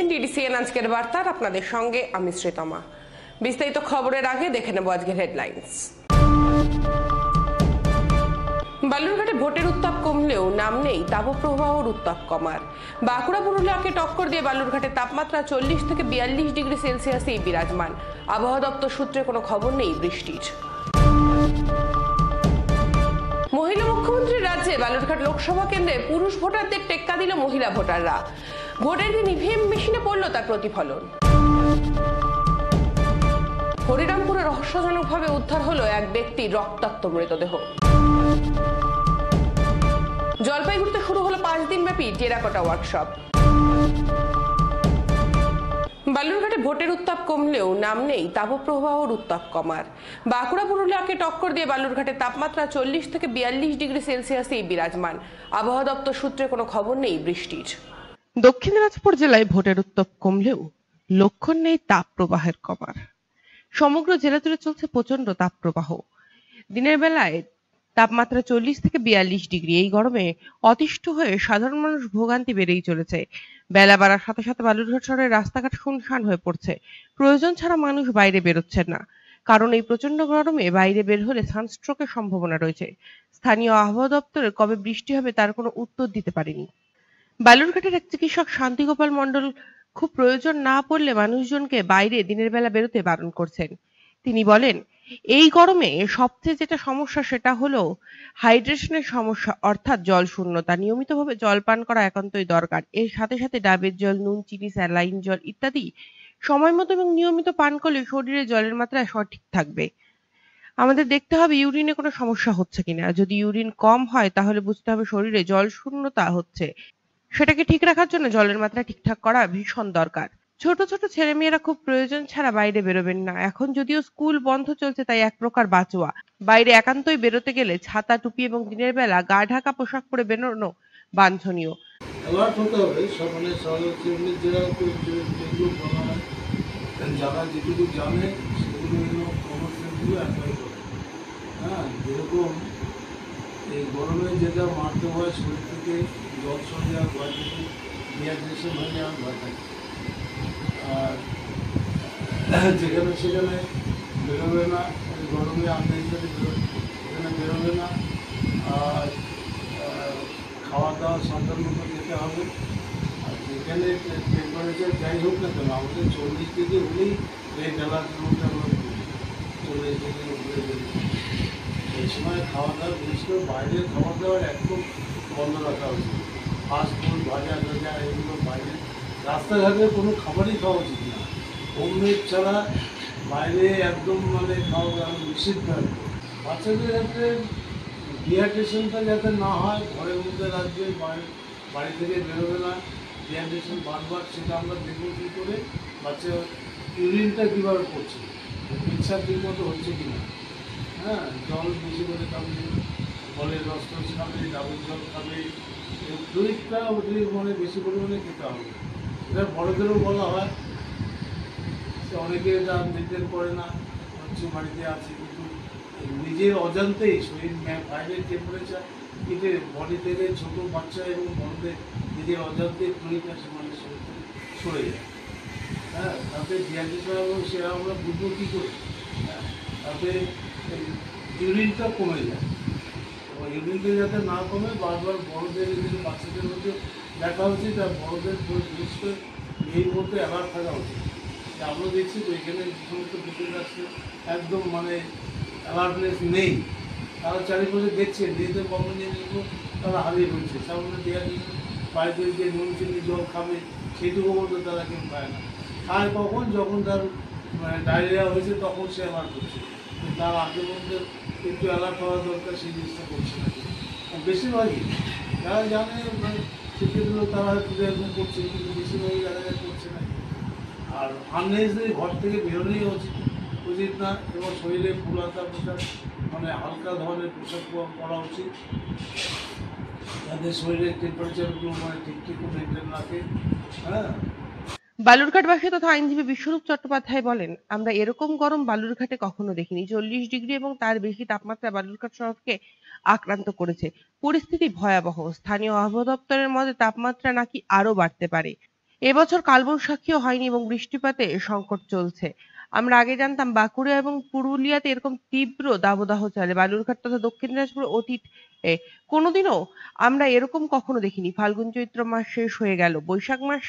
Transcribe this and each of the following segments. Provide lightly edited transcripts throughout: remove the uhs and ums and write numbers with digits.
দেখছেন ডিডিসিএন আজকের বার্তার, আপনাদের সঙ্গে আমি শ্রীতমা। বিস্তারিত খবরের আগে দেখে নেব আজকের হেডলাইন্স। বালুরঘাটে ভোটের উত্তাপ কমলেও নাম নেই তাপপ্রবাহর উত্তাপ কমার। বাঁকুড়া পুরুলিয়াকে টক্কর দিয়ে বালুরঘাটের তাপমাত্রা 40 থেকে 42 ডিগ্রি সেলসিয়াসেই বিরাজমান। আবহাওয়া দপ্তর সূত্রে কোনো খবর নেই বৃষ্টির। মহিলা মুখ্যমন্ত্রীর রাজ্যে বালুরঘাট লোকসভা কেন্দ্রে পুরুষ ভোটারদের টেক্কা দিল মহিলা ভোটাররা। ভোটের দিন ইভিএম মেশিনে পড়ল তার প্রতিফলন। হরিরামপুরে রহস্যজনকভাবে উদ্ধার হলো এক ব্যক্তির রক্তাক্ত মৃতদেহ। জলপাইগুড়িতে শুরু হলো 5 দিনব্যাপী টেরাকোটা ওয়ার্কশপ। বালুরঘাটে ভোটের উত্তাপ কমলেও নাম নেই তাপপ্রবাহর উত্তাপ কমার। বাঁকুড়া পুরুলিয়াকে টক্কর দিয়ে বালুরঘাটের তাপমাত্রা 40 থেকে 42 ডিগ্রি সেলসিয়াসেই বিরাজমান। আবহাওয়া দপ্তর সূত্রে কোনো খবর নেই বৃষ্টির। দক্ষিণ দিনাজপুর জেলায় ভোটের উত্তাপ কমলেও লক্ষণ নেই তাপপ্রবাহের কমার। সমগ্র জেলা জুড়ে চলছে প্রচন্ড তাপপ্রবাহ। দিনের বেলায় তাপমাত্রা 40 থেকে 42 ডিগ্রি। এই গরমে অতিষ্ঠ হয়ে সাধারণ মানুষ ভোগান্তি বেড়েই চলেছে। বেলা বাড়ার সাথে সাথে বালুরঘাট শহরের রাস্তাঘাট শুনশান হয়ে পড়ছে। প্রয়োজন ছাড়া মানুষ বাইরে বেরোচ্ছেন না, কারণ এই প্রচন্ড গরমে বাইরে বের হলে সানস্ট্রোকের সম্ভাবনা রয়েছে। স্থানীয় আবহাওয়া দপ্তর কবে বৃষ্টি হবে তার কোনো উত্তর দিতে পারেনি। বালুরঘাটের এক চিকিৎসক শান্তিগোপাল মণ্ডল খুব প্রয়োজন না পড়লে মানুষজনকে বাইরে দিনের বেলা বেরোতে বারণ করছেন। তিনি বলেন, এই গরমে সবচেয়ে যেটা সমস্যা সেটা হলো হাইড্রেশনের সমস্যা, অর্থাৎ জল শূন্যতা। নিয়মিতভাবে জল পান করা একান্তই দরকার। এর সাথে সাথে ডাবের জল, নুন, চিনি, স্যালাইন জল ইত্যাদি সময় মতো এবং নিয়মিত পান করলে শরীরে জলের মাত্রা সঠিক থাকবে। আমাদের দেখতে হবে ইউরিনে কোনো সমস্যা হচ্ছে কিনা। যদি ইউরিন কম হয় তাহলে বুঝতে হবে শরীরে জল শূন্যতা হচ্ছে। সেটাকে ঠিক রাখার জন্য জলের মাত্রা ঠিকঠাক করা ভীষণ দরকার। ছোট ছোট ছেলেমেয়েরা খুব প্রয়োজন ছাড়া বাইরে বেরোবেন না। এখন যদিও স্কুল বন্ধ চলছে, তাই এক প্রকার বাঁচোয়া। বাইরে একান্তই বেরোতে গেলে ছাতা, টুপি এবং দিনের বেলা গা ঢাকা পোশাক পরে বেরোনো বাঞ্ছনীয়। অ্যালার্ট হতে হবে যেগুলো বলা হয়, যারা যেটুকু জানে সেগুলো কমার্শিয়ালগুলো অ্যাপ্লাই করে। হ্যাঁ, যেরকম এই গরমে যেটা মারতে হয়, শরীর থেকে জল সরে যাওয়ার ভয় থাকে, ডিহাইড্রেশন হয়ে যাওয়ার ভয় থাকে। আর যেখানে সেখানে বেরোবে না, গরমে আননেসেসারি সেখানে বেরোবে না। আর খাওয়া দাওয়া সাধারণ মতো খেতে হবে। আর যেখানে টেম্পারেচার যাই হোক না কেন, আমাদের 40 ডিগ্রি হলেই এই বেলার মধ্যে আমরা 40 ডিগ্রি উপরে বেরিয়ে এই সময় খাওয়া দাওয়া, বিশেষ করে বাইরের খাওয়া দাওয়ার একদম বন্ধ রাখা উচিত। ফাস্ট ফুড, ভাজা ভাজা এগুলো বাইরে, রাস্তাঘাটে কোনো খাবারই খাওয়া উচিত না। হোমমেড ছাড়া বাইরে একদম খাওয়া নিষিদ্ধ। বাচ্চাদের যাতে ডিহাইড্রেশনটা যাতে না হয়, ঘরের মধ্যে রাখবে, বাড়ি থেকে বেরোবে না। ডিহাইড্রেশন বারবার সেটা আমরা দেখব কী করে, বাচ্চা ইউরিনটা কীভাবে পড়ছে, ইচ্ছা ঠিক মতো হচ্ছে কি না। হ্যাঁ, জল বেশি করে খাবে, ফলের রস টস খাবে, ডাবের জল খাবে, দইটা বেশি পরিমাণে খেতে হবে। এটা বড়দেরও বলা হয়। অনেকে এটা মেনটেন করে না, হচ্ছে বাড়িতে আছে, কিন্তু নিজের অজান্তেই শরীর বাইরের টেম্পারেচার কেটে বডি থেকে ছোটো বাচ্চা এবং বড়দের নিজের অজান্তেই শরীরটা মানে শরীর থেকে সরে যায়। হ্যাঁ, তাতে ডিহাইড্রেশন এবং সেটা আমরা বুঝবো কী করে। হ্যাঁ, তাতে ইউরিনটা কমে যায়। এবং ইউরিনটা যাতে না কমে, বারবার বড়দের যদি বাচ্চাদের মধ্যে দেখা উচিত, আর বড়দের বিশেষ করে এই মুহূর্তে অ্যালার্ট থাকা উচিত। আমরা দেখছি তো এখানে যে সমস্ত ভিতরে আসছে একদম অ্যালার্টনেস নেই। তারা চারিপাশে দেখছে নিজেদের কমন জিনিসগুলো তারা হারিয়ে ফেলছে। সামনে ডিহাইড্রেশন, বাড়িতে যে নুন চিনি জল খাবে সেইটুকু মতো তারা কেউ পায় না। খায় কখন, যখন তার ডায়রিয়া হয়েছে তখন সে অ্যালার্ট হচ্ছে। তার আগের মধ্যে একটু অ্যালার্ট হওয়া দরকার, সেই জিনিসটা করছে না। বেশিরভাগই যারা জানে সেক্ষেত্রে তারা হয়তো এরকম করছে, কিন্তু বেশিরভাগই যারা করছে না। আর আননেসেসারি ঘর থেকে বেরোনোই উচিত না, এবং শরীরে ফুলাতা পোশাক হালকা ধরনের পোশাক পরা উচিত, যাদের শরীরের টেম্পারেচারগুলো ঠিক মেনটেন রাখে। হ্যাঁ, বালুরঘাটবাসী তথা আইনজীবী বিশ্বরূপ চট্টোপাধ্যায় বলেন, আমরা এরকম গরম বালুরঘাটে কখনো দেখিনি। 40 ডিগ্রি এবং তার বেশি তাপমাত্রা বালুরঘাট শহরকে আক্রান্ত করেছে। পরিস্থিতি ভয়াবহ। স্থানীয় আবহাওয়া দপ্তরের মতে তাপমাত্রা নাকি আরো বাড়তে পারে। এবছর কালবৈশাখীও হয়নি এবং বৃষ্টিপাতে সংকট চলছে। আমরা আগে জানতাম বাঁকুড়া এবং পুরুলিয়াতে এরকম তীব্র দাবদাহ চলে, বালুরঘাট তথা দক্ষিণ দিনাজপুর অতীতে কোনোদিনও আমরা এরকম কখনো দেখিনি। ফাল্গুন চৈত্র মাস শেষ হয়ে গেল, বৈশাখ মাস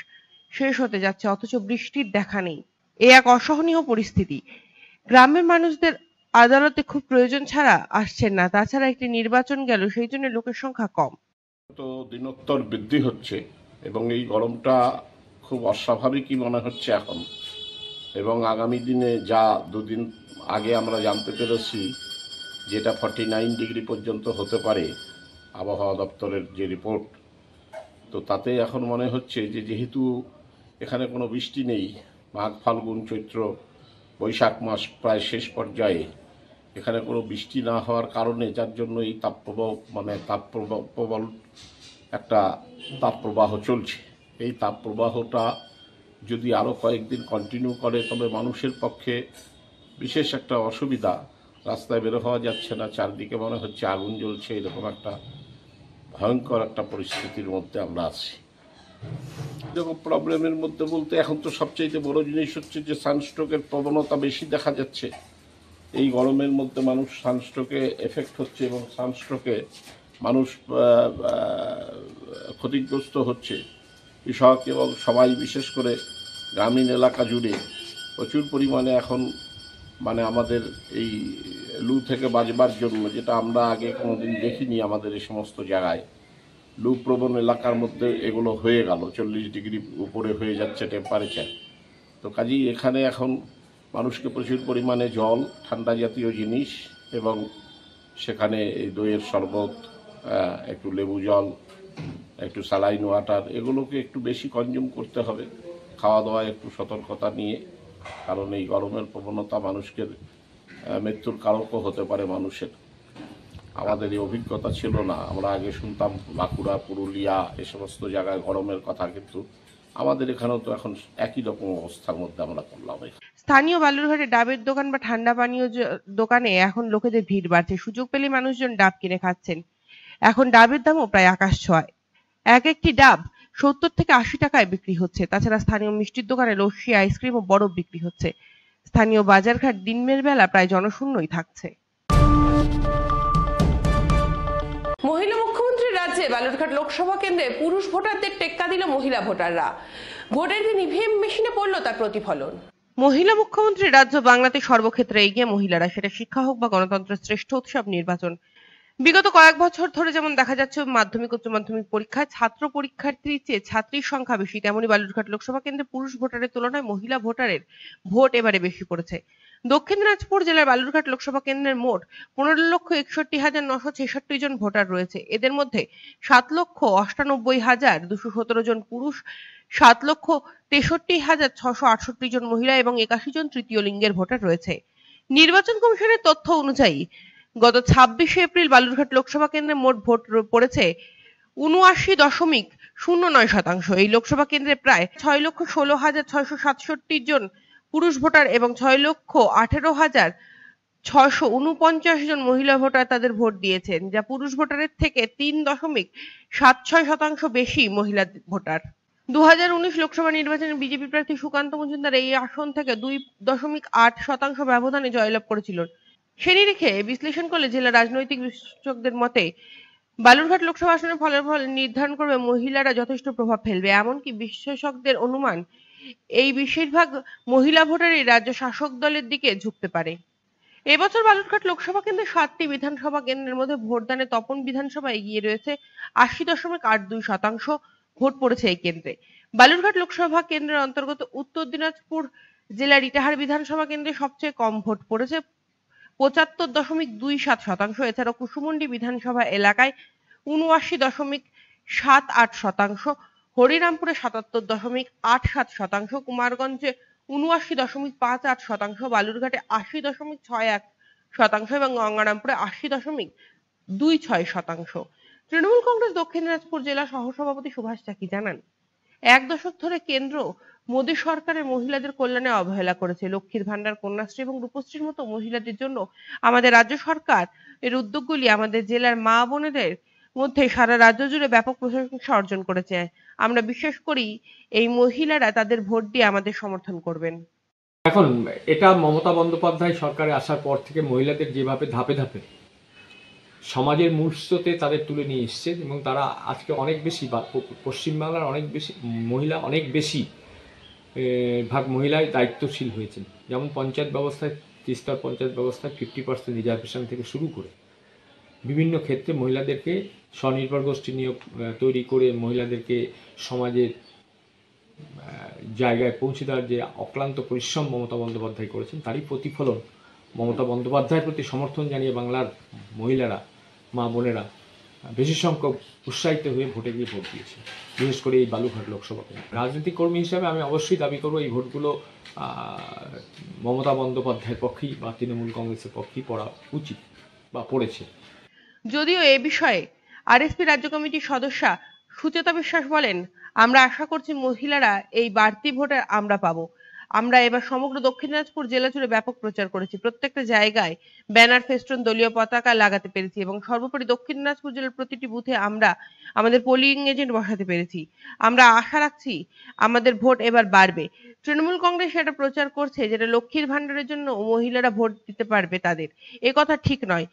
শেষ হতে যাচ্ছে, অথচ বৃষ্টির দেখা নেই। এ এক অসহনীয় পরিস্থিতি। গ্রামের মানুষদের আদালতে খুব প্রয়োজন ছাড়া আসছেন না, তাছাড়া একটি নির্বাচন গেল, সেই জন্য লোকের সংখ্যা কম। তো দিনোত্তর বৃদ্ধি হচ্ছে এবং এই গরমটা খুব অস্বাভাবিকই মনে হচ্ছে এখন। এবং আগামী দিনে যা দুদিন আগে আমরা জানতে পেরেছি যেটা 49 ডিগ্রি পর্যন্ত হতে পারে আবহাওয়া দপ্তরের যে রিপোর্ট, তো তাতে এখন মনে হচ্ছে যে যেহেতু এখানে কোনো বৃষ্টি নেই, মাঘ ফাল্গুন চৈত্র বৈশাখ মাস প্রায় শেষ পর্যায়ে, এখানে কোনো বৃষ্টি না হওয়ার কারণে যার জন্য এই প্রবল একটা তাপপ্রবাহ চলছে। এই তাপপ্রবাহটা যদি আরও কয়েকদিন কন্টিনিউ করে তবে মানুষের পক্ষে বিশেষ একটা অসুবিধা, রাস্তায় বের হওয়া যাচ্ছে না, চারদিকে মনে হচ্ছে আগুন জ্বলছে, এরকম একটা ভয়ঙ্কর একটা পরিস্থিতির মধ্যে আমরা আছি। এরকম প্রবলেমের মধ্যে বলতে এখন তো সবচেয়ে বড় জিনিস হচ্ছে যে সানস্ট্রোকের প্রবণতা বেশি দেখা যাচ্ছে। এই গরমের মধ্যে মানুষ সানস্ট্রোকে এফেক্ট হচ্ছে এবং সানস্ট্রোকে মানুষ ক্ষতিগ্রস্ত হচ্ছে। কৃষক এবং সবাই, বিশেষ করে গ্রামীণ এলাকা জুড়ে প্রচুর পরিমাণে এখন আমাদের এই লু থেকে বাঁচবার জন্য, যেটা আমরা আগে কোনোদিন দেখিনি আমাদের এই সমস্ত জায়গায়, লু প্রবণ এলাকার মধ্যে এগুলো হয়ে গেল, 40 ডিগ্রি উপরে হয়ে যাচ্ছে টেম্পারেচার। তো কাজেই এখানে এখন মানুষকে প্রচুর পরিমাণে জল, ঠান্ডা জাতীয় জিনিস এবং সেখানে এই দইয়ের শরবত, একটু লেবু জল, একটু স্যালাইন ওয়াটার, এগুলোকে একটু বেশি কনজিউম করতে হবে। খাওয়া দাওয়ায় একটু সতর্কতা নিয়ে, কারণ এই গরমের প্রবণতা মানুষকে মৃত্যুর কারকও হতে পারে মানুষের। আমাদের এই অভিজ্ঞতা ছিল না, আমরা আগে শুনতাম বাঁকুড়া পুরুলিয়া এ সমস্ত জায়গায় গরমের কথা, কিন্তু আমাদের এখানেও তো এখন একই রকম অবস্থার মধ্যে আমরা পড়লাম। স্থানীয় বালুরঘাটে ডাবের দোকান বা ঠান্ডা পানীয় দোকানে এখন লোকেদের ভিড় বাড়ছে, সুযোগ পেলে মানুষজন ডাব কিনে খাচ্ছেন। এখন ডাবের দামও প্রায় আকাশ ছোঁয়ায়। এক একটি ডাব 70 থেকে 80 টাকায় বিক্রি হচ্ছে। তাছাড়া স্থানীয় মিষ্টির দোকানে লস্যি, আইসক্রিম ও বরফ বিক্রি হচ্ছে। স্থানীয় বাজারঘাট দিনের বেলা প্রায় জনশূন্যই থাকছে। মহিলা মুখ্যমন্ত্রীর রাজ্যে বালুরঘাট লোকসভা কেন্দ্রে পুরুষ ভোটারদের টেক্কা দিল মহিলা ভোটাররা। ভোটের দিন ইভিএম মেশিনে পড়ল তার প্রতিফলন। মহিলা মুখ্যমন্ত্রীর রাজ্য বাংলাতে সর্বক্ষেত্রে এগিয়ে মহিলারা, সেটা শিক্ষা হোক বা গণতন্ত্রের শ্রেষ্ঠ উৎসব নির্বাচন। বিগত কয়েক বছর ধরে যেমন দেখা যাচ্ছে মাধ্যমিক উচ্চ মাধ্যমিক পরীক্ষায় ছাত্র পরীক্ষার্থীর চেয়ে ছাত্রীর সংখ্যা বেশি, তেমনি বালুরঘাট লোকসভা কেন্দ্রে পুরুষ ভোটারের তুলনায় মহিলা ভোটারের ভোট এবারে বেশি পড়েছে। দক্ষিণ দিনাজপুর জেলার বালুরঘাট লোকসভা কেন্দ্রের মোট 15,61,966 জন ভোটার রয়েছে। এদের মধ্যে 7,98,217 জন পুরুষ, 7,63,668 জন মহিলা এবং 81 জন তৃতীয় লিঙ্গের ভোটার রয়েছে। নির্বাচন কমিশনের তথ্য অনুযায়ী গত 26শে এপ্রিল বালুরঘাট লোকসভা কেন্দ্রে মোট ভোট পড়েছে 79.09%। এই লোকসভা কেন্দ্রে প্রায় 6,16,667 জন পুরুষ ভোটার এবং 6,18,649 জন মহিলা ভোটার তাদের ভোট দিয়েছেন, যা পুরুষ ভোটারের থেকে 3.76% বেশি মহিলা ভোটার। 2019 লোকসভা নির্বাচনে বিজেপি প্রার্থী সুকান্ত মজুমদার এই আসন থেকে 2.8% ব্যবধানে জয়লাভ করেছিলেন। সে নিরিখে বিশ্লেষণ করলে জেলা রাজনৈতিক বিশ্লেষকদের মতে বালুরঘাট লোকসভা আসনের ফলাফল নির্ধারণ করবে মহিলারা যথেষ্ট প্রভাব ফেলবে। এমনকি বিশেষজ্ঞদের অনুমান এই বেশিরভাগ মহিলা ভোটারই রাজ্য শাসক দলের দিকে ঝুঁকতে পারে। এবছর বালুরঘাট লোকসভা কেন্দ্রে 7টি বিধানসভা কেন্দ্রের মধ্যে ভোটদানে তপন বিধানসভা এগিয়ে রয়েছে, 80.82% ভোট পড়েছে এই কেন্দ্রে। বালুরঘাট লোকসভা কেন্দ্রের অন্তর্গত উত্তর দিনাজপুর জেলার ইটাহার বিধানসভা কেন্দ্রে সবচেয়ে কম ভোট পড়েছে, 75.27%। এছাড়াও কুসুমুন্ডি বিধানসভা এলাকায় 79.78%, হরিরামপুরে 77.87%, কুমারগঞ্জে 79.58%, বালুরঘাটে 80.61% এবং গঙ্গারামপুরে 80.26%। তৃণমূল কংগ্রেস দক্ষিণ দিনাজপুর জেলা সহসভাপতি সুভাষ চাকি জানান, 1 দশক ধরে কেন্দ্র মোদী সরকারের মহিলাদের কল্যাণে অবহেলা করেছে। লক্ষ্মীর ভান্ডার, কন্যাশ্রী এবং রূপশ্রীর মতো মহিলাদের জন্য আমাদের রাজ্য সরকার এর উদ্যোগগুলি আমাদের জেলার মা বোনেদের মধ্যে সারা রাজ্য জুড়ে ব্যাপক প্রশংসা অর্জন করেছে। আমরা বিশ্বাস করি এই মহিলারা তাদের ভোট দিয়ে আমাদের সমর্থন করবেন। এখন এটা মমতা বন্দ্যোপাধ্যায় সরকারে আসার পর থেকে মহিলাদের যেভাবে ধাপে ধাপে সমাজের মূল স্রোতে তাদের তুলে নিয়ে এসছে এবং তারা আজকে অনেক বেশি পশ্চিমবাংলার অনেক বেশি মহিলা অনেক বেশি ভাগ মহিলায় দায়িত্বশীল হয়েছেন। যেমন পঞ্চায়েত ব্যবস্থায়, ত্রিস্তর পঞ্চায়েত ব্যবস্থায় 50% রিজার্ভেশন থেকে শুরু করে বিভিন্ন ক্ষেত্রে মহিলাদেরকে স্বনির্ভর গোষ্ঠী নিয়োগ তৈরি করে মহিলাদেরকে সমাজের জায়গায় পৌঁছে দেওয়ার যে অক্লান্ত পরিশ্রম মমতা বন্দ্যোপাধ্যায় করেছেন, তারই প্রতিফলন মমতা বন্দ্যোপাধ্যায়ের প্রতি সমর্থন জানিয়ে বাংলার মহিলারা, মা বোনেরা বেশি সংখ্যক উৎসাহিত হয়ে ভোটে গিয়ে ভোট দিয়েছে, বিশেষ করে এই বালুরঘাট লোকসভা কেন্দ্রে। রাজনৈতিক কর্মী হিসাবে আমি অবশ্যই দাবি করব এই ভোটগুলো মমতা বন্দ্যোপাধ্যায়ের পক্ষেই বা তৃণমূল কংগ্রেসের পক্ষেই পড়া উচিত বা পড়েছে। যদিও এ বিষয়ে আরএসপি রাজ্য কমিটির সদস্যা সুচেতা বিশ্বাস বলেন, আমরা আশা করছি মহিলারা এই বাড়তি ভোটে আমরা পাবো। আমরা এবার সমগ্র দক্ষিণ দিনাজপুর জেলা জুড়ে ব্যাপক প্রচার করেছি, প্রত্যেকটা জায়গায় ব্যানার, ফেস্টুন, দলীয় পতাকা লাগাতে পেরেছি এবং সর্বোপরি দক্ষিণ দিনাজপুর জেলার প্রতিটি বুথে আমরা আমাদের পোলিং এজেন্ট বসাতে পেরেছি। আমরা আশা রাখছি আমাদের ভোট এবার বাড়বে। তৃণমূল কংগ্রেস এটা প্রচার করছে যেটা লক্ষ্মীর ভান্ডারের জন্য মহিলারা ভোট দিতে পারবে তাদের, এ কথা ঠিক নয়।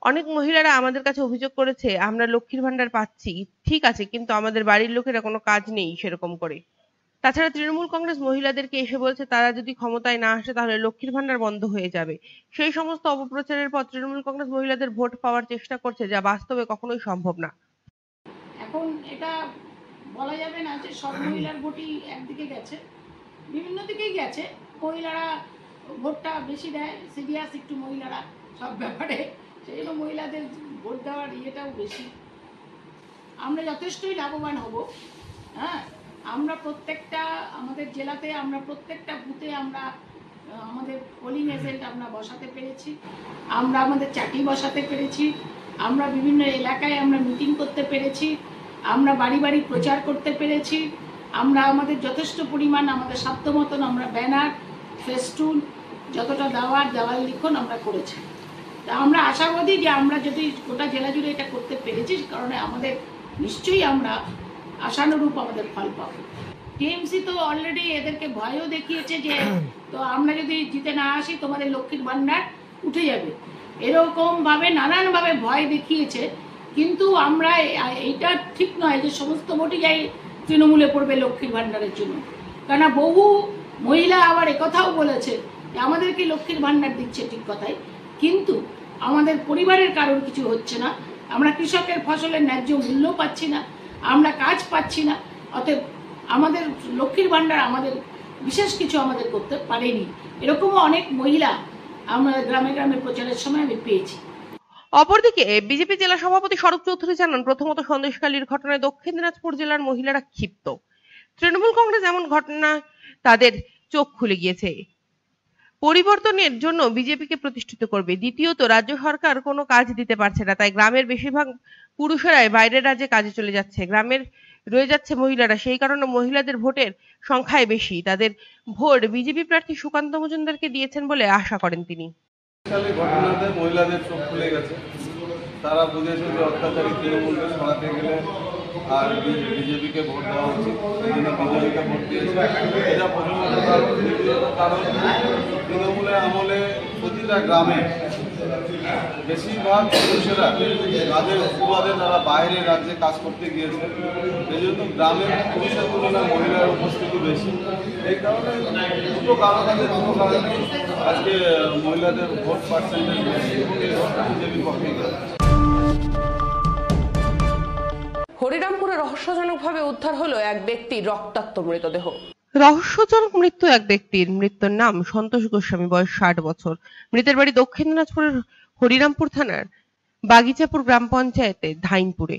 অনেক মহিলারা আমাদের কাছে অভিযোগ করেছে আমরা লক্ষ্মীর ভান্ডার পাচ্ছি, ঠিক আছে, কিন্তু আমাদের বাড়ির লোকেরা কোনো কাজ নেই সেরকম করে। তাছাড়া তৃণমূল কংগ্রেস মহিলাদেরকে এসে বলছে তারা যদি ক্ষমতায় না আসে তাহলে লক্ষ্মীর ভান্ডার বন্ধ হয়ে যাবে। সেই সমস্ত অপপ্রচারের পর তৃণমূল কংগ্রেস মহিলাদের ভোট পাওয়ার চেষ্টা করছে, যা বাস্তবে কখনোই সম্ভব না। এখন এটা বলা যাবে না যে সব মহিলার ভোটই একদিকে গেছে, বিভিন্ন দিকেই গেছে। মহিলারা ভোটটা বেশি দেয়, সিরিয়াস একটু মহিলারা সব ব্যাপারে, সেই জন্য মহিলাদের ভোট দেওয়ার ইয়েটাও বেশি। আমরা যথেষ্টই লাভবান হব। হ্যাঁ, আমরা প্রত্যেকটা আমাদের জেলাতে আমরা প্রত্যেকটা বুথে আমরা আমাদের পোলিং এজেন্ট আমরা বসাতে পেরেছি, আমরা আমাদের চাকরি বসাতে পেরেছি, আমরা বিভিন্ন এলাকায় আমরা মিটিং করতে পেরেছি, আমরা বাড়ি বাড়ি প্রচার করতে পেরেছি, আমরা আমাদের যথেষ্ট পরিমাণ আমাদের সাধ্য মতন আমরা ব্যানার, ফেস্টুন যতটা দেওয়াল লিখন আমরা করেছি। তা আমরা আশাবাদী যে আমরা যদি গোটা জেলা জুড়ে এটা করতে পেরেছি, কারণ আমাদের নিশ্চয়ই আমরা আশানুরূপ আমাদের ফল পাবো। টিএমসি তো অলরেডি এদেরকে ভয়ও দেখিয়েছে যে তো আমরা যদি জিতে না আসি তোমাদের লক্ষ্মীর ভান্ডার উঠে যাবে, এরকমভাবে নানানভাবে ভয় দেখিয়েছে। কিন্তু আমরা এইটা ঠিক নয় যে সমস্ত ভোটই যাই তৃণমূলে পড়বে লক্ষ্মীর ভান্ডারের জন্য, কেন বহু মহিলা আবার একথাও বলেছে যে আমাদেরকে লক্ষ্মীর ভান্ডার দিচ্ছে ঠিক কথাই, কিন্তু আমাদের পরিবারের কারোর কিছু হচ্ছে না, আমরা কৃষকের ফসলের ন্যায্য মূল্য পাচ্ছি না, আমরা কাজ পাচ্ছি না, অতএব আমাদের লক্ষ্মীর ভান্ডার আমাদের বিশেষ কিছু আমাদের করতে পারেনি। এরকমও অনেক মহিলা আমরা গ্রামে গ্রামে প্রচারের সময় আমি পেয়েছি। অপরদিকে বিজেপি জেলা সভাপতি স্বরূপ চৌধুরী জানান, প্রথমত সন্দেশখালীর ঘটনায় দক্ষিণ দিনাজপুর জেলার মহিলারা ক্ষিপ্ত। তৃণমূল কংগ্রেস এমন ঘটনা তাদের চোখ খুলে গিয়েছে, পরিবর্তনের জন্য বিজেপিকে প্রতিষ্ঠিত করবে। দ্বিতীয়ত, রাজ্য সরকার কোনো কাজ দিতে পারছে না, তাই গ্রামের বেশিরভাগ পুরুষেরাই বাইরের রাজ্যে কাজে চলে যাচ্ছে, গ্রামের রয়ে যাচ্ছে মহিলারা। সেই কারণে মহিলাদের ভোটের সংখ্যায় বেশি, তাদের ভোট বিজেপি প্রার্থী সুকান্ত মজুমদারকে দিয়েছেন বলে আশা করেন তিনি। ঘটনাতে মহিলাদের চোখ খুলে গেছে, তারা বুঝেছে যে অত্যাচারী তৃণমূলকে সরাতে গেলে আর বিজেপিকে ভোট দেওয়া উচিত, বিজেপিকে ভোট দিয়েছে। এটা প্রথমত কারণ। দ্বিতীয়ত কারণ, তৃণমূলের আমলে প্রতিটা গ্রামে বেশিরভাগ পুরুষেরা কাজের সুবাদে তারা বাইরের রাজ্যে কাজ করতে গিয়েছে, এই জন্য গ্রামের পুরুষের তুলনায় মহিলার উপস্থিতি বেশি। এই কারণে দুটো কারণ আছে, দুটো কারণে আজকে মহিলাদের ভোট পার্সেন্টেজ বেশি এবং এই ভোটটা বিজেপির পক্ষে গেছে। হরিরামপুরে রহস্যজনকভাবে উদ্ধার হলো এক ব্যক্তির রক্তাক্ত মৃতদেহ। রহস্যজনক মৃত্যু এক ব্যক্তির। মৃত্যুর নাম সন্তোষ গোস্বামী, বয়স 60 বছর। মৃতের বাড়ি দক্ষিণ দিনাজপুরের হরিরামপুর থানার বাগিচাপুর গ্রাম পঞ্চায়েতে ধাইনপুরে।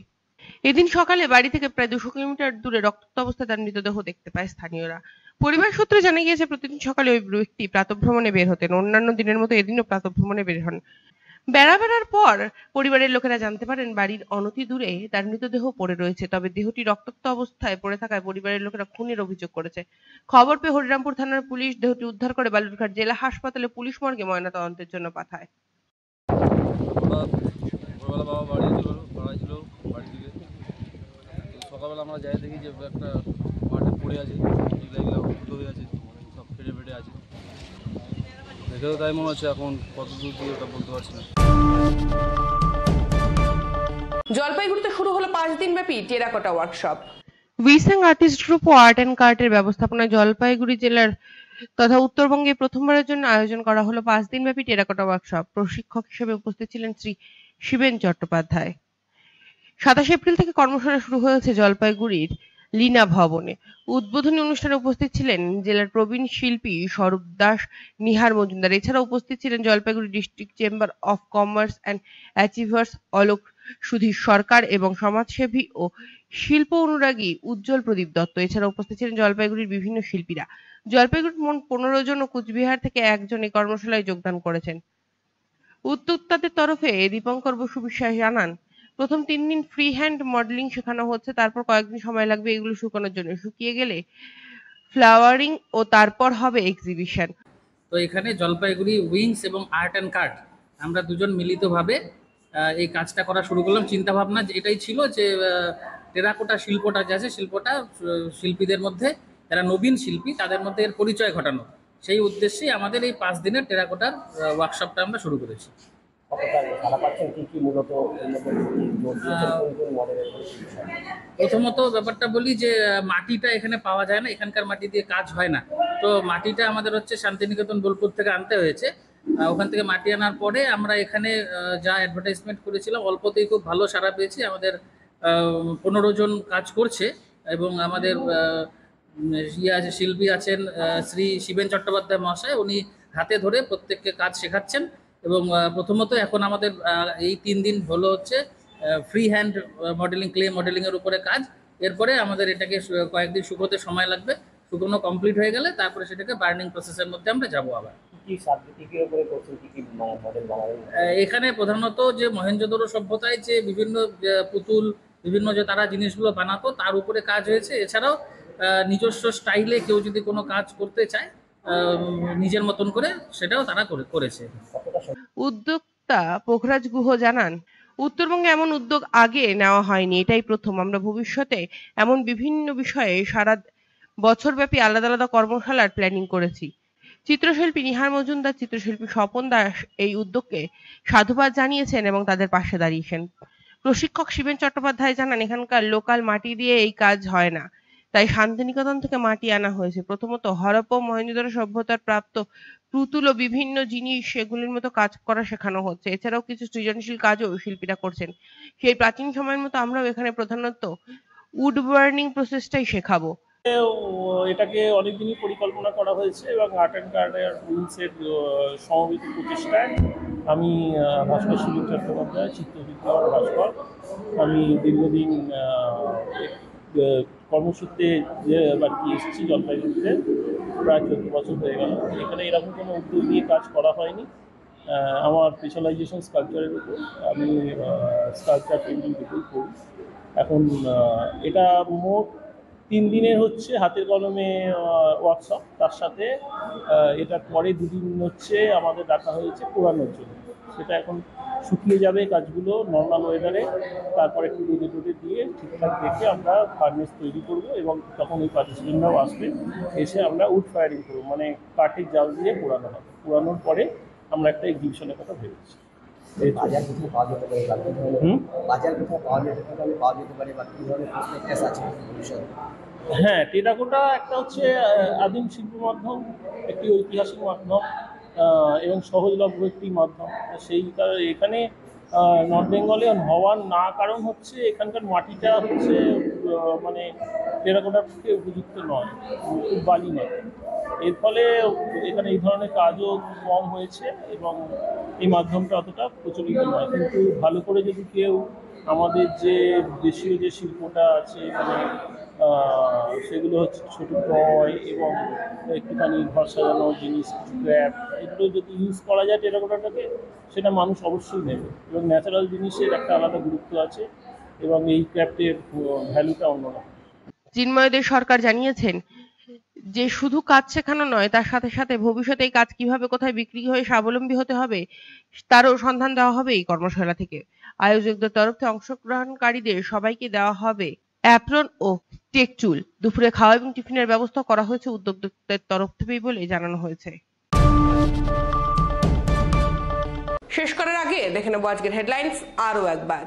এদিন সকালে বাড়ি থেকে প্রায় 200 কিলোমিটার দূরে রক্তাক্ত অবস্থায় তার মৃতদেহ দেখতে পায় স্থানীয়রা। পরিবার সূত্রে জানা গিয়েছে, প্রতিদিন সকালে ওই ব্যক্তি প্রাতঃভ্রমণে বের হতেন। অন্যান্য দিনের মতো এদিনও প্রাতঃভ্রমণে বের হন। বেড়ার পর পরিবারের লোকেরা জানতে পারেন বাড়ির অনতি দূরে তার মৃতদেহ পড়ে রয়েছে। তবে দেহটি রক্তাক্ত অবস্থায় পড়ে থাকায় পরিবারের লোকেরা খুনের অভিযোগ করেছে। খবর পেয়ে হরিরামপুর থানার পুলিশ দেহটি উদ্ধার করে বালুরঘাট জেলা হাসপাতালে পুলিশ মর্গে ময়নাতদন্তের জন্য পাঠায়। ভোরবেলা বাবা বাড়ি ছিল, বাড়ি থেকে সকালবেলা আমরা যাই দেখি যে একটা মাঠে পড়ে আছে, এগুলো ফুটো হয়ে আছে, সব ফেটে ফেটে আছে। দেখেও তাই মনে হচ্ছে, এখন কত দূর দিয়ে ওটা বলতে পারছি না। জলপাইগুড়িতে শুরু হলো 5 দিন ব্যাপী টেরাকোটা ওয়ার্কশপ। উইসাং আর্টিস্ট গ্রুপ ও আর্ট অ্যান্ড কার্টের ব্যবস্থাপনায় জলপাইগুড়ি জেলার তথা উত্তরবঙ্গে প্রথমবারের জন্য আয়োজন করা হলো 5 দিনব্যাপী টেরাকোটা ওয়ার্কশপ। প্রশিক্ষক হিসেবে উপস্থিত ছিলেন শ্রী শিবেন চট্টোপাধ্যায়। 27 এপ্রিল থেকে কর্মশালা শুরু হয়েছে জলপাইগুড়ির লীনা ভবনে। উদ্বোধনী অনুষ্ঠানে উপস্থিত ছিলেন জেলার প্রবীণ শিল্পী স্বরূপ দাস, নিহার মজুমদার। এছাড়া উপস্থিত ছিলেন Jalpaiguri district chamber of commerce and achievers Alok Sudhir Sarkar এবং সমাজসেবী ও শিল্প অনুরাগী উজ্জ্বল প্রদীপ দত্ত। এছাড়া উপস্থিত ছিলেন জলপাইগুড়ির বিভিন্ন শিল্পীরা। জলপাইগুড়ির মোট 15 জন ও কুচবিহার থেকে 1 জন এই কর্মশালায় যোগদান করেছেন। উদ্যোক্তাদের তরফে দীপঙ্কর বসু বিশ্বাস জানান, প্রথম 3 দিন ফ্রি হ্যান্ড মডেলিং শেখানো হচ্ছে, তারপর কয়েকদিন সময় লাগবে এগুলো শুকানোর জন্য। শুকিয়ে গেলে ফ্লাওয়ারিং ও তারপর হবে এক্সিবিশন। তো এখানে জলপাইগুড়ি উইংস এবং আর্ট অ্যান্ড কার্ট আমরা দুজন মিলিতভাবে এই কাজটা করা শুরু করলাম। চিন্তা ভাবনা এটাই ছিল যে টেরাকোটা শিল্পটা যে আছে, শিল্পটা শিল্পীদের মধ্যে যারা নবীন শিল্পী তাদের মধ্যে এর পরিচয় ঘটানো, সেই উদ্দেশ্যেই আমাদের এই 5 দিনের টেরাকোটার ওয়ার্কশপটা আমরা শুরু করেছি। প্রথমত ব্যাপারটা বলি যে মাটিটা এখানে পাওয়া যায় না, এখানকার মাটি দিয়ে কাজ হয় না। তো মাটিটা আমাদের হচ্ছে শান্তিনিকেতন বোলপুর থেকে আনতে হয়েছে। ওখান থেকে মাটি আনার পরে আমরা এখানে যা অ্যাডভার্টাইজমেন্ট করেছিলাম অল্পতেই খুব ভালো সাড়া পেয়েছি। আমাদের 15 জন কাজ করছে এবং আমাদের আছে শিল্পী আছেন শ্রী শিবেন চট্টোপাধ্যায় মহাশয়, উনি হাতে ধরে প্রত্যেককে কাজ শেখাচ্ছেন। এবং প্রথমত এখন আমাদের এই 3 দিন হলো হচ্ছে ফ্রি হ্যান্ড মডেলিং, ক্লে মডেলিংয়ের উপরে কাজ। এরপরে আমাদের এটাকে কয়েকদিন শুকোতে সময় লাগবে। শুকনো কমপ্লিট হয়ে গেলে তারপরে সেটাকে বার্নিং প্রসেসের মধ্যে আমরা যাবো আবার। এখানে প্রধানত যে মহেঞ্জোদড়ো সভ্যতায় যে বিভিন্ন পুতুল, বিভিন্ন যে তারা জিনিসগুলো বানাতো তার উপরে কাজ হয়েছে। এছাড়াও নিজস্ব স্টাইলে কেউ যদি কোনো কাজ করতে চায় নিজের মতন করে, সেটাও তারা করেছে। উদ্যোক্তা পোখরাজ গুহ জানান, উত্তরবঙ্গে এমন উদ্যোগ আগে নেওয়া হয়নি, এটাই প্রথম। আমরা ভবিষ্যতে এমন বিভিন্ন বিষয়ে সারা বছরব্যাপী আলাদা আলাদা কর্মশালার প্ল্যানিং করেছি। চিত্রশিল্পী নিহার মজুমদার, চিত্রশিল্পী স্বপন দাস এই উদ্যোগকে সাধুবাদ জানিয়েছেন এবং তাদের পাশে দাঁড়িয়েছেন। প্রশিক্ষক শিবেন চট্টোপাধ্যায় জানান, এখানকার লোকাল মাটি দিয়ে এই কাজ হয় না, তাই শান্তিনিকেতন থেকে মাটি আনা হয়েছে। প্রথমত হরপ্পা ও মহেঞ্জোদড়ো সভ্যতার প্রাপ্ত পুতুল ও বিভিন্ন জিনিস সেগুলির মতো কাজ করা শেখানো হচ্ছে। এছাড়াও কিছু সৃজনশীল কাজও শিল্পীরা করছেন। সেই প্রাচীন সময়ের মতো আমরাও এখানে প্রধানত উড বার্নিং প্রসেসটাই শেখাবো। এটাকে অনেকদিনই পরিকল্পনা করা হয়েছে এবং আর্ট অ্যান্ড কার্টের উইংসের সমবেত প্রচেষ্টায় আমি ভাস্কর শিবেন চট্টোপাধ্যায়, চিত্রবিজ্ঞান ভাস্কর, আমি দীর্ঘদিন কর্মসূত্রে আর কি এসেছি জলপাইগুড়িতে, প্রায় 14 বছর হয়ে গেল। এখানে এরকম কোনো উদ্যোগ নিয়ে কাজ করা হয়নি। আমার স্পেশালাইজেশন স্কাল্পচারের উপর, আমি স্কাল্পচার পেন্টিং দুটোই করি। এখন এটা মোট 3 দিনের হচ্ছে হাতের কলমে ওয়ার্কশপ, তার সাথে এটার পরে 2 দিন হচ্ছে আমাদের রাখা হয়েছে পোড়ানোর জন্য। সেটা এখন শুকিয়ে যাবে কাজগুলো নর্মাল ওয়েদারে, তারপরে একটু রোদে দিয়ে ঠিকঠাক দেখে আমরা ফার্নেস তৈরি করব এবং তখন ওই পার্টিসিপেন্টরাও আসবে, এসে আমরা উড ফায়ারিং করবো, মানে কাঠের জাল দিয়ে পোড়ানো হবে। পোড়ানোর পরে আমরা একটা এক্সিবিশনের কথা ভেবেছি। বাজার কোথায় পাওয়া যেতে পারে, বাজার কোথায় পাওয়া যেতে পারে বা কী ধরনের প্রসপেক্টাস আছে ভবিষ্যতে? হ্যাঁ, টেরাকোটা একটা হচ্ছে আদিম শিল্প মাধ্যম, একটি ঐতিহাসিক মাধ্যম এবং সহজলভ্য একটি মাধ্যম। সেই এখানে নর্থ বেঙ্গলে হওয়ার না কারণ হচ্ছে এখানকার মাটিটা হচ্ছে মানে টেরাকোটার পক্ষে উপযুক্ত নয়, খুব বালি নয়। এর ফলে এখানে এই ধরনের কাজও কম হয়েছে এবং এই মাধ্যমটা অতটা প্রচলিত নয়। কিন্তু ভালো করে যদি কেউ আমাদের যে দেশীয় যে শিল্পটা আছে, মানে সেগুলো হচ্ছে ছোটো টয় এবং একটুখানি ঘর সাজানোর জিনিস, ক্র্যাপ, এগুলো যদি ইউজ করা যায় টেরাকোটাটাকে, সেটা মানুষ অবশ্যই নেবে। এবং ন্যাচারাল জিনিসের একটা আলাদা গুরুত্ব আছে এবং এই ক্র্যাফটের ভ্যালুটা অন্যরকম। চিন্ময় দে সরকার জানিয়েছেন যে শুধু কাজ শেখানো নয়, তার সাথে সাথে ভবিষ্যতে এই কাজ কিভাবে কোথায় বিক্রি হয়ে স্বাবলম্বী হতে হবে তারও সন্ধান দেওয়া হবে এই কর্মশালা থেকে। আয়োজকদের তরফ থেকে অংশগ্রহণকারীদের সবাইকে দেওয়া হবে অ্যাপ্রন ও টেকচুল। দুপুরে খাওয়া এবং টিফিনের ব্যবস্থা করা হয়েছে উদ্যোক্তাদের তরফ থেকেই বলে জানানো হয়েছে। শেষ করার আগে দেখে নেব আজকের হেডলাইন্স আরও একবার।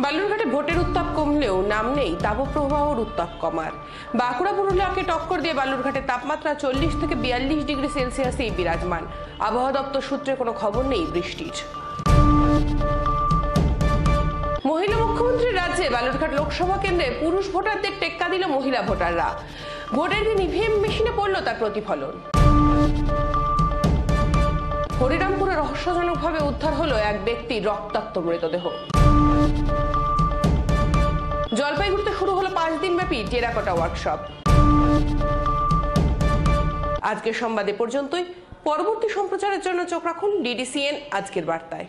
বালুরঘাটে ভোটের উত্তাপ কমলেও নাম নেই তাপপ্রবাহর উত্তাপ কমার। বাঁকুড়া পুরুলিয়াকে টক্কর দিয়ে বালুরঘাটের তাপমাত্রা 40 থেকে 42 ডিগ্রি সেলসিয়াসেই বিরাজমান। আবহাওয়া দপ্তর সূত্রে কোনো খবর নেই বৃষ্টির। মহিলা মুখ্যমন্ত্রীর রাজ্যে বালুরঘাট লোকসভা কেন্দ্রে পুরুষ ভোটারদের টেক্কা দিল মহিলা ভোটাররা। ভোটের দিন ইভিএম মেশিনে পড়ল তার প্রতিফলন। হরিরামপুরে রহস্যজনকভাবে উদ্ধার হলো এক ব্যক্তির রক্তাক্ত মৃতদেহ। জলপাইগুড়িতে শুরু হলো 5 দিনব্যাপী টেরাকোটা ওয়ার্কশপ। আজকের সংবাদ এ পর্যন্তই। পরবর্তী সম্প্রচারের জন্য চোখ রাখুন DDCN আজকের বার্তায়।